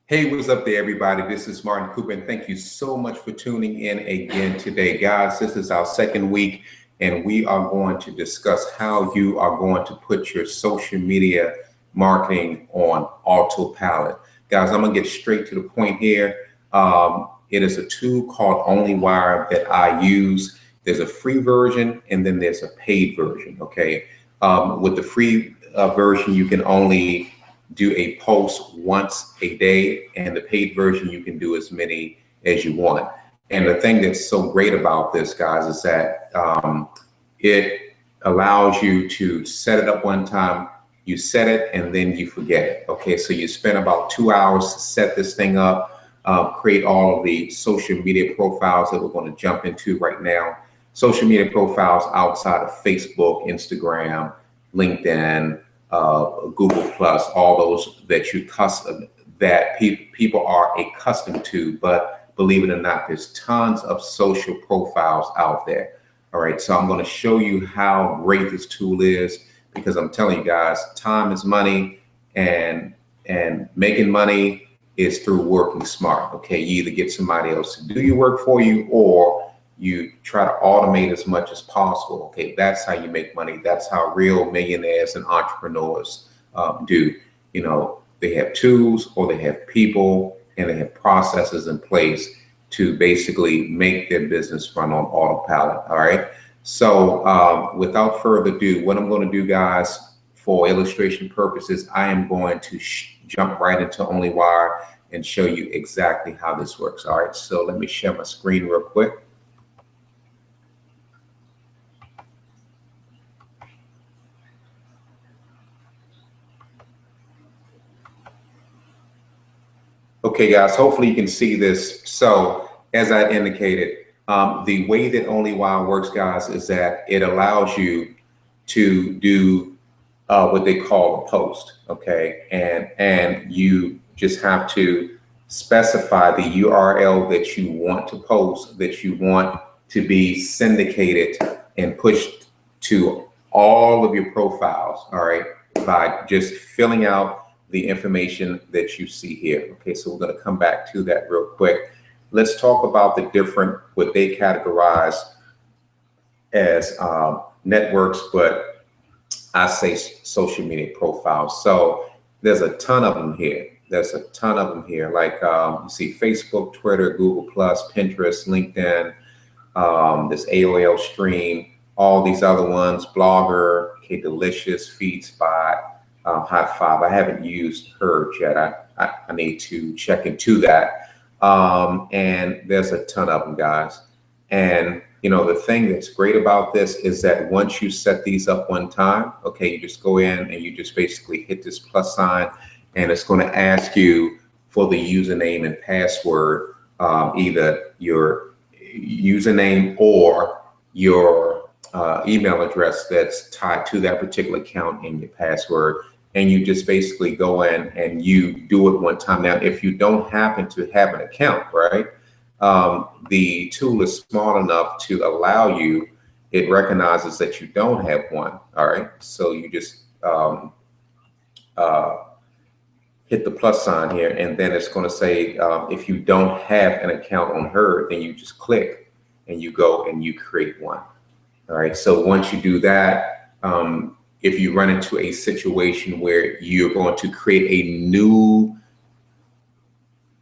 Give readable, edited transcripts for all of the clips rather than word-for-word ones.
Hey, what's up there, everybody? This is Martin Cooper, and thank you so much for tuning in again today. Guys, this is our second week, and we are going to discuss how you are going to put your social media marketing on autopilot. Guys, I'm going to get straight to the point here. It is a tool called OnlyWire that I use. There's a free version, and then there's a paid version, okay? With the free version, you can only do a post once a day, and the paid version you can do as many as you want. And the thing that's so great about this, guys, is that it allows you to set it up one time, you set it, and then you forget it. Okay, so you spend about 2 hours to set this thing up, create all of the social media profiles that we're going to jump into right now. Social media profiles outside of Facebook, Instagram, LinkedIn, Google Plus, all those that people are accustomed to. But believe it or not, there's tons of social profiles out there. All right, so I'm going to show you how great this tool is, because I'm telling you guys, time is money, and making money is through working smart. Okay, you either get somebody else to do your work for you, or you try to automate as much as possible. Okay, that's how you make money. That's how real millionaires and entrepreneurs do. You know, they have tools, or they have people, and they have processes in place to basically make their business run on autopilot. All right. So without further ado, what I'm going to do, guys, for illustration purposes, I am going to jump right into OnlyWire and show you exactly how this works. All right. So let me share my screen real quick. Okay, guys, hopefully you can see this. So as I indicated, the way that OnlyWire works, guys, is that it allows you to do what they call a post, okay? And you just have to specify the URL that you want to post, that you want to be syndicated and pushed to all of your profiles, all right, by just filling out the information that you see here. Okay, so we're going to come back to that real quick. Let's talk about the different, what they categorize as networks, but I say social media profiles. So there's a ton of them here. There's a ton of them here. Like you see Facebook, Twitter, Google Plus, Pinterest, LinkedIn, this AOL Stream, all these other ones, Blogger, okay, Delicious, FeedSpot, Hot Five. I haven't used Herge yet. I need to check into that. And there's a ton of them, guys. And you know, the thing that's great about this is that once you set these up one time, okay, you just go in and you just basically hit this plus sign, and it's going to ask you for the username and password, either your username or your email address that's tied to that particular account and your password. And you just basically go in and you do it one time. Now, if you don't happen to have an account, right, the tool is smart enough to allow you, it recognizes that you don't have one. All right, so you just hit the plus sign here, and then it's going to say if you don't have an account on Her, then you just click and you go and you create one. All right, so once you do that, if you run into a situation where you're going to create a new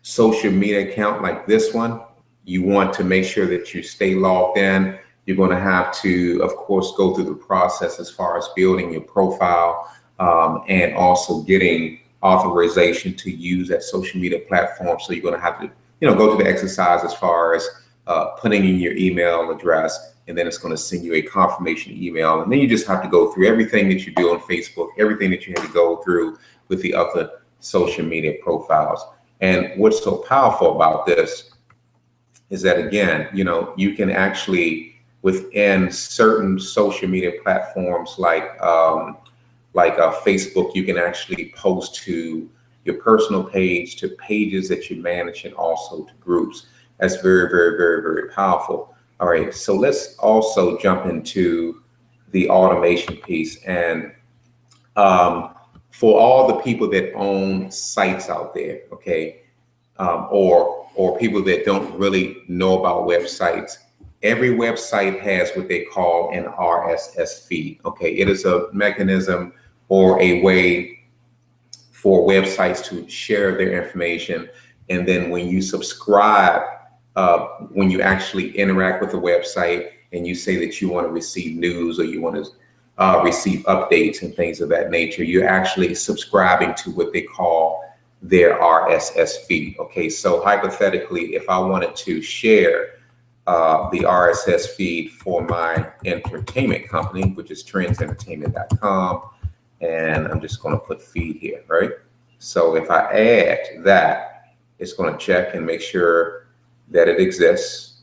social media account like this one, you want to make sure that you stay logged in. You're going to have to, of course, go through the process as far as building your profile and also getting authorization to use that social media platform. So you're going to have to, go through the exercise as far as putting in your email address, and then it's going to send you a confirmation email. And then you just have to go through everything that you do on Facebook, everything that you had to go through with the other social media profiles. And what's so powerful about this is that, again, you can actually, within certain social media platforms like Facebook, you can actually post to your personal page, to pages that you manage, and also to groups. That's very, very, very, very powerful. All right, so let's also jump into the automation piece. And for all the people that own sites out there, okay, or people that don't really know about websites. Every website has what they call an RSS feed. Okay, it is a mechanism or a way for websites to share their information. And then when you subscribe, when you actually interact with the website and you say that you want to receive news or you want to receive updates and things of that nature, you're actually subscribing to what they call their RSS feed. Okay, so hypothetically, if I wanted to share the RSS feed for my entertainment company, which is trendsentertainment.com, and I'm just going to put feed here, right? So if I add that, it's going to check and make sure that it exists,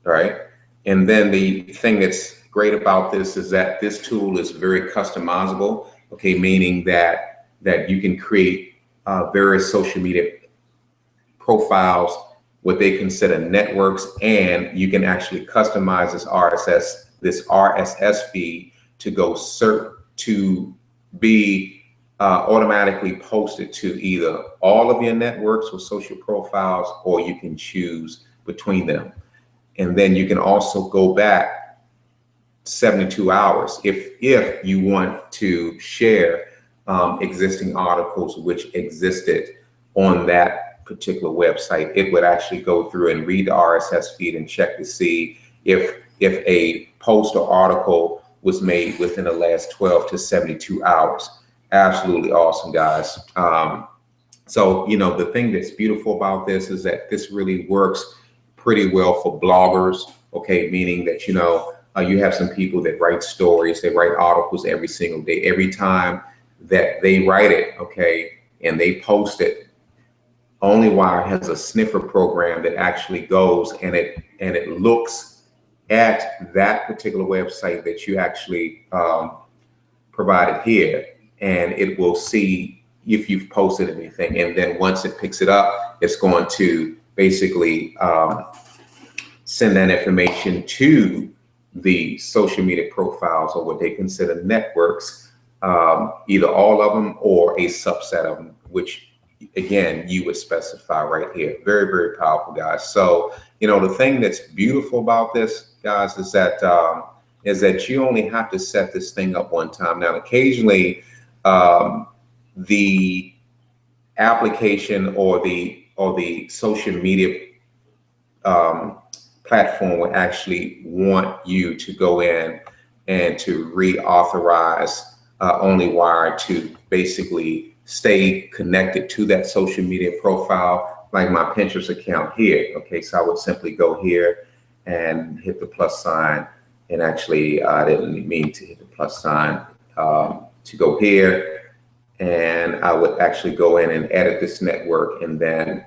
right? And then the thing that's great about this is that this tool is very customizable, okay, meaning that you can create various social media profiles, what they consider networks, and you can actually customize this RSS feed to go to be automatically posted to either all of your networks or social profiles, or you can choose between them. And then you can also go back 72 hours if you want to share existing articles which existed on that particular website. It would actually go through and read the RSS feed and check to see if a post or article was made within the last 12 to 72 hours. Absolutely awesome, guys. So, you know, the thing that's beautiful about this is that this really works pretty well for bloggers, okay, meaning that, you know, you have some people that write stories, they write articles every single day. Every time that they write it, okay, and they post it, OnlyWire has a sniffer program that actually goes and it looks at that particular website that you actually provided here, and it will see if you've posted anything. And then once it picks it up, it's going to basically send that information to the social media profiles, or what they consider networks, either all of them or a subset of them, which again, you would specify right here. Very, very powerful, guys. So, you know, the thing that's beautiful about this, guys, is that you only have to set this thing up one time. Now, occasionally, the application or the social media platform will actually want you to go in and to reauthorize OnlyWire to basically stay connected to that social media profile, like my Pinterest account here. Okay, so I would simply go here and hit the plus sign, and actually I didn't mean to hit the plus sign, to go here, and I would actually go in and edit this network, and then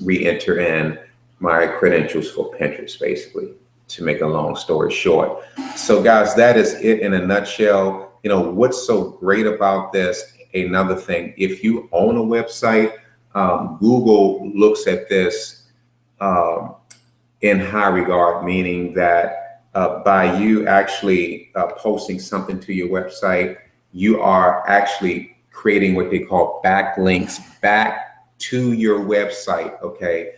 re-enter in my credentials for Pinterest, basically, to make a long story short. So guys, that is it in a nutshell. You know, what's so great about this, another thing, if you own a website, Google looks at this in high regard, meaning that by you actually posting something to your website, you are actually creating what they call backlinks back to your website, okay?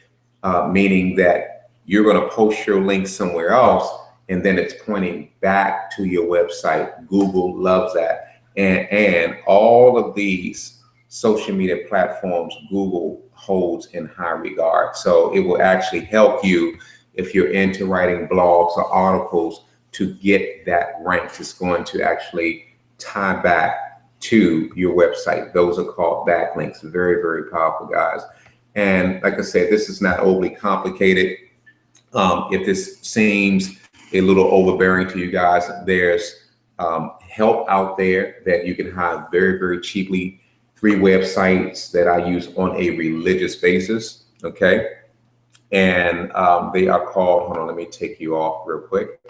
Meaning that you're going to post your link somewhere else, and then it's pointing back to your website. Google loves that. And all of these social media platforms, Google holds in high regard. So it will actually help you if you're into writing blogs or articles to get that ranked. It's going to actually tie back to your website. Those are called backlinks. Very, very powerful, guys. And like I said, this is not overly complicated. If this seems a little overbearing to you guys, there's help out there that you can hire very, very cheaply. 3 websites that I use on a religious basis, okay? And they are called, hold on, let me take you off real quick.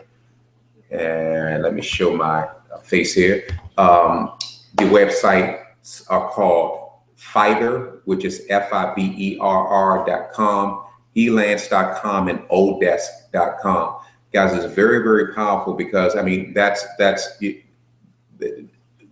And let me show my face here. The websites are called Fiverr, which is FIBERR.com, elance.com, and odesk.com. Guys, it's very, very powerful because, I mean,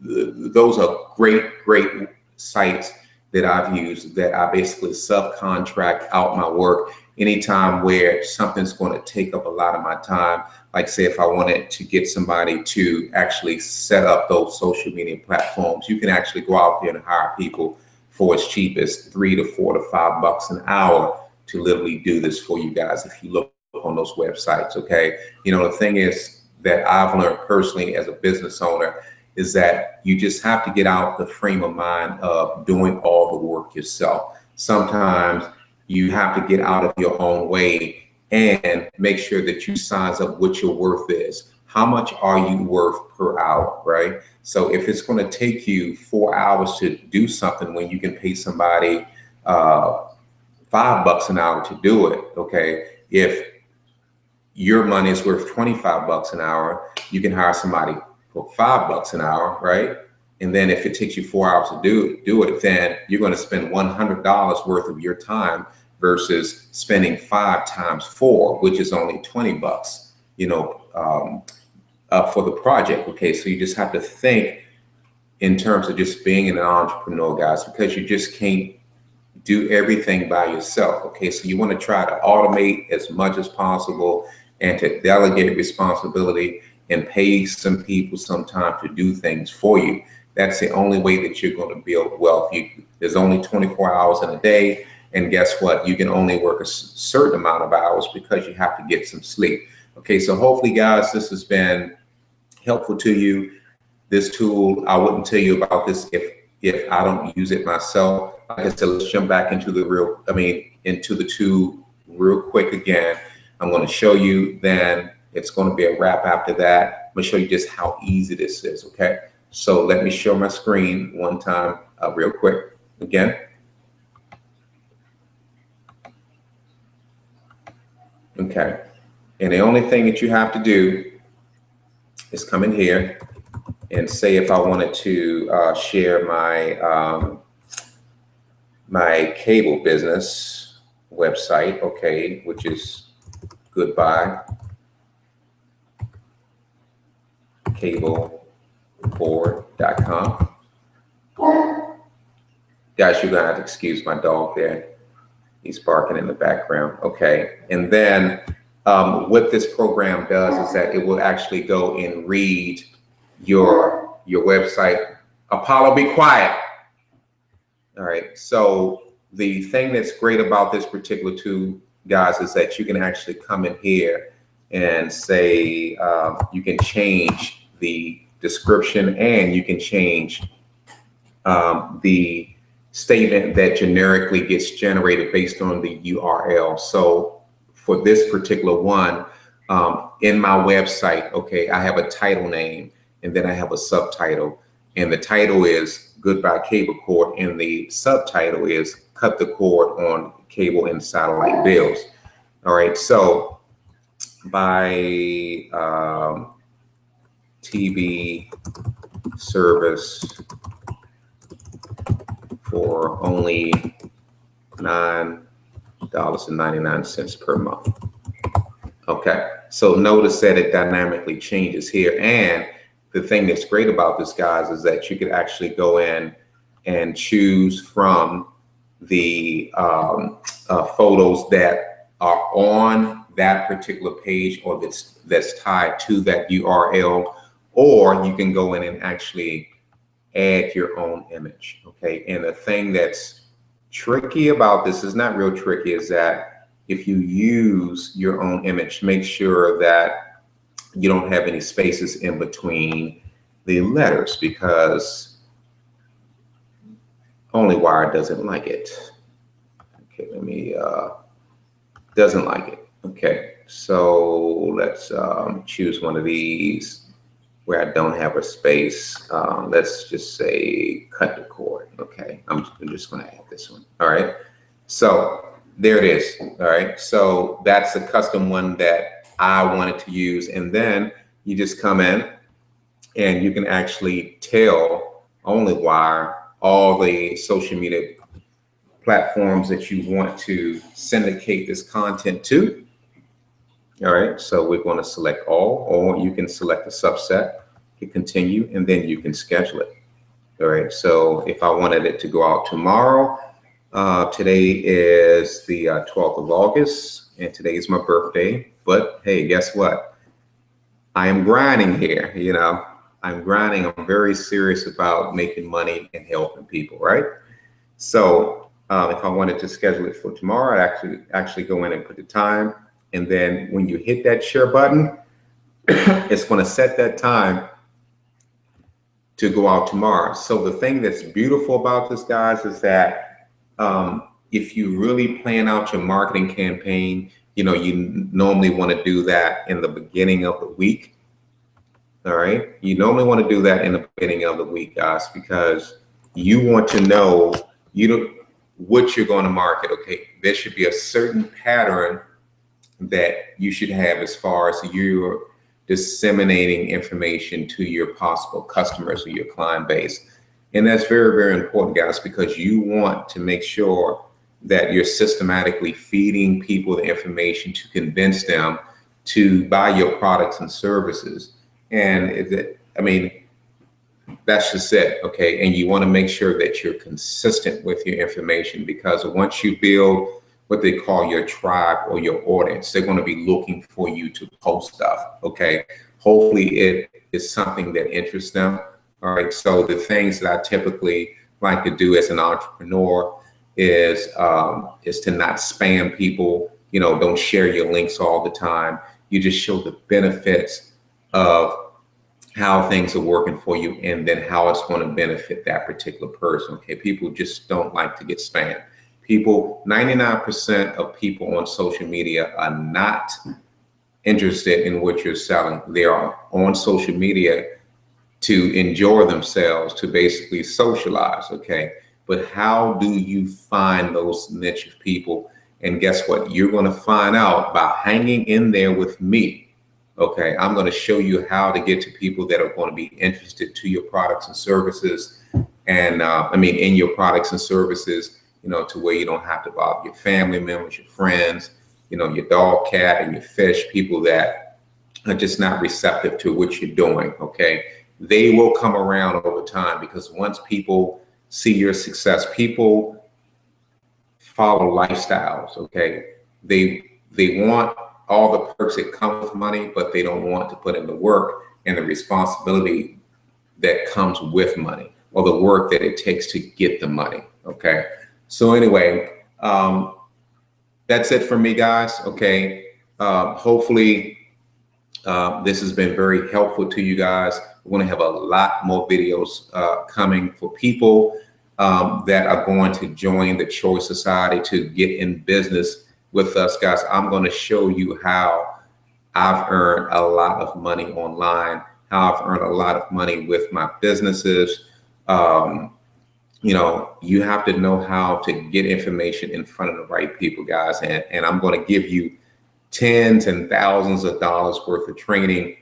those are great, great sites that I've used that I basically subcontract out my work anytime where something's going to take up a lot of my time. Like say if I wanted to get somebody to actually set up those social media platforms, you can actually go out there and hire people for as cheap as $3 to $4 to $5 an hour to literally do this for you guys if you look on those websites. Okay, you know, the thing is that I've learned personally as a business owner is that you just have to get out the frame of mind of doing all the work yourself. Sometimes you have to get out of your own way and make sure that you size up what your worth is. How much are you worth per hour, right? So if it's going to take you 4 hours to do something when you can pay somebody $5 an hour to do it, okay? If your money is worth $25 an hour, you can hire somebody for $5 an hour, right? And then if it takes you 4 hours to do it, then you're going to spend $100 worth of your time versus spending 5 times 4, which is only $20, you know, for the project. Okay, so you just have to think in terms of just being an entrepreneur, guys, because you just can't do everything by yourself. Okay, so you want to try to automate as much as possible and to delegate responsibility and pay some people some time to do things for you. That's the only way that you're going to build wealth. There's only 24 hours in a day. And guess what? You can only work a certain amount of hours because you have to get some sleep. Okay, so hopefully, guys, this has been helpful to you. This tool, I wouldn't tell you about this if I don't use it myself. Like I said, let's jump back into into the tool real quick again. I'm going to show you, then it's going to be a wrap after that. I'm going to show you just how easy this is, okay? So let me show my screen one time real quick again. Okay, and the only thing that you have to do is come in here and say if I wanted to share my my cable business website, okay, which is goodbyecablecord.com. Guys, you're gonna have to excuse my dog there. He's barking in the background. Okay, and then what this program does is that it will actually go and read your website. Apollo, be quiet. All right, so the thing that's great about this particular tool, guys, is that you can actually come in here and say you can change the description and you can change the statement that generically gets generated based on the URL. So for this particular one, in my website, okay, I have a title name and then I have a subtitle, and the title is Goodbye Cable Cord and the subtitle is Cut the Cord on Cable and Satellite Bills. All right, so by TV service for only $9.99 per month. Okay, so notice that it dynamically changes here. And the thing that's great about this, guys, is that you could actually go in and choose from the photos that are on that particular page or that's tied to that URL, or you can go in and actually add your own image. Okay, and the thing that's tricky about this is not real tricky, is that if you use your own image, make sure that you don't have any spaces in between the letters, because OnlyWire doesn't like it. Okay, let me doesn't like it. Okay, so let's choose one of these where I don't have a space. Let's just say cut the cord. Okay, I'm just going to add this one. All right, so there it is. All right, so that's a custom one that I wanted to use. And then you just come in and you can actually tell OnlyWire all the social media platforms that you want to syndicate this content to. All right, so we're going to select all, or you can select a subset, hit continue, and then you can schedule it. All right. So if I wanted it to go out tomorrow, today is the 12th of August, and today is my birthday. But hey, guess what? I am grinding here. I'm grinding. I'm very serious about making money and helping people, right? So if I wanted to schedule it for tomorrow, I'd actually go in and put the time. And then when you hit that share button, it's going to set that time to go out tomorrow. So the thing that's beautiful about this, guys, is that if you really plan out your marketing campaign, you normally want to do that in the beginning of the week. All right. You normally want to do that in the beginning of the week, guys, because you want to know what you're going to market. Okay. There should be a certain pattern that you should have as far as you're disseminating information to your possible customers or your client base. And that's very, very important, guys, because you want to make sure that you're systematically feeding people the information to convince them to buy your products and services. And that's just it, okay? And you want to make sure that you're consistent with your information, because once you build what they call your tribe or your audience, they're going to be looking for you to post stuff, okay? Hopefully it is something that interests them, all right? So the things that I typically like to do as an entrepreneur is to not spam people. Don't share your links all the time. You just show the benefits of how things are working for you, and then how it's going to benefit that particular person. Okay, people just don't like to get spammed. 99% of people on social media are not interested in what you're selling. They are on social media to enjoy themselves, to basically socialize. Okay, but how do you find those niche of people? And guess what? You're going to find out by hanging in there with me. Okay, I'm going to show you how to get to people that are going to be interested to your products and services, and in your products and services, to where you don't have to bother your family members, your friends, your dog, cat, and your fish, people that are just not receptive to what you're doing. Okay, they will come around over time, because once people see your success, people follow lifestyles. Okay, they want all the perks that come with money, but they don't want to put in the work and the responsibility that comes with money, or the work that it takes to get the money. Okay. So anyway, that's it for me, guys. Okay. Hopefully this has been very helpful to you guys. We're going to have a lot more videos coming for people that are going to join the Choice Society to get in business with us, guys. I'm going to show you how I've earned a lot of money online, how I've earned a lot of money with my businesses. You have to know how to get information in front of the right people, guys. And I'm going to give you tens and thousands of dollars worth of training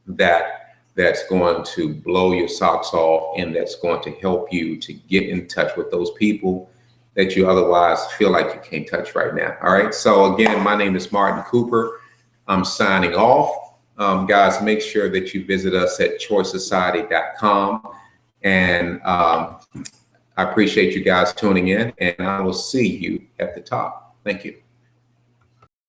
that's going to blow your socks off, and that's going to help you to get in touch with those people that you otherwise feel like you can't touch right now. All right. So again, my name is Martin Cooper. I'm signing off. Guys, make sure that you visit us at choicesociety.com. And I appreciate you guys tuning in, and I will see you at the top. Thank you.